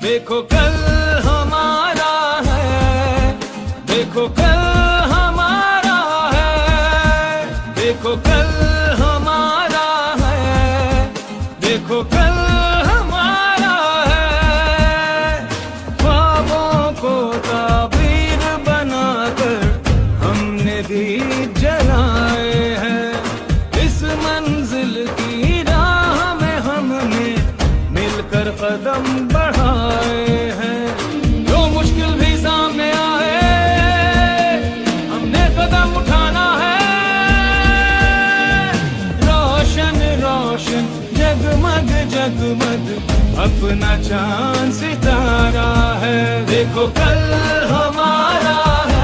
देखो कल हमारा है, देखो कल हमारा है, देखो कल हमारा है, देखो कल हमारा है। ख्वाबों को ताबीर बनाकर हमने दीप जलाए हैं। इस मंजिल की राह में हमने मिलकर कदम बढ़ाए हैं। जो मुश्किल भी सामने आए हमने कदम उठाना है। रोशन रोशन जगमग जगमग अपना चांद सितारा है। देखो कल हमारा है,